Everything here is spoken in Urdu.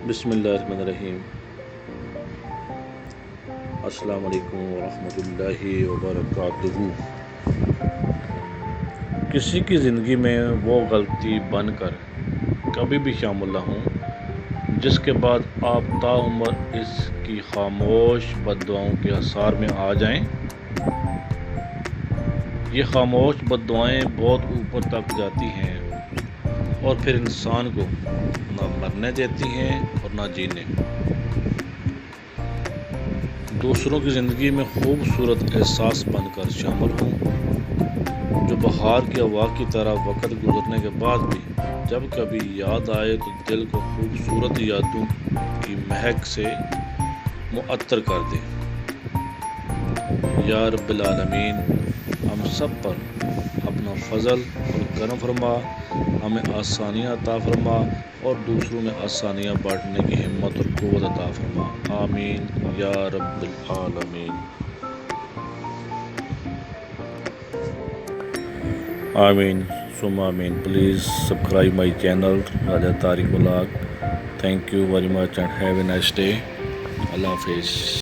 بسم اللہ الرحمن الرحیم۔ السلام علیکم ورحمۃ اللہ وبرکاتہ۔ کسی کی زندگی میں وہ غلطی بن کر کبھی بھی شامل نہ ہوں جس کے بعد آپ تاعمر اس کی خاموش بددعاؤں کے حصار میں آ جائیں۔ یہ خاموش بددعائیں بہت اوپر تک جاتی ہیں اور پھر انسان کو نہ مرنے دیتی ہیں اور نہ جینے۔ دوسروں کی زندگی میں خوبصورت احساس بن کر شامل ہوں، جو بہار کی ہوا کی طرح وقت گزرنے کے بعد بھی جب کبھی یاد آئے تو دل کو خوبصورت یادوں کی مہک سے معطر کر دے۔ یا رب العالمین، ہم سب پر اپنا فضل اور کرم فرما، ہمیں آسانیاں عطا فرما اور دوسروں میں آسانیاں بانٹنے کی ہمت اور قوت عطا فرما۔ آمین یا رب العالمین۔ آمین ثم آمین۔ Please subscribe my channel Raja Tariq vlog. Thank you very much and have a nice day. اللہ حافظ۔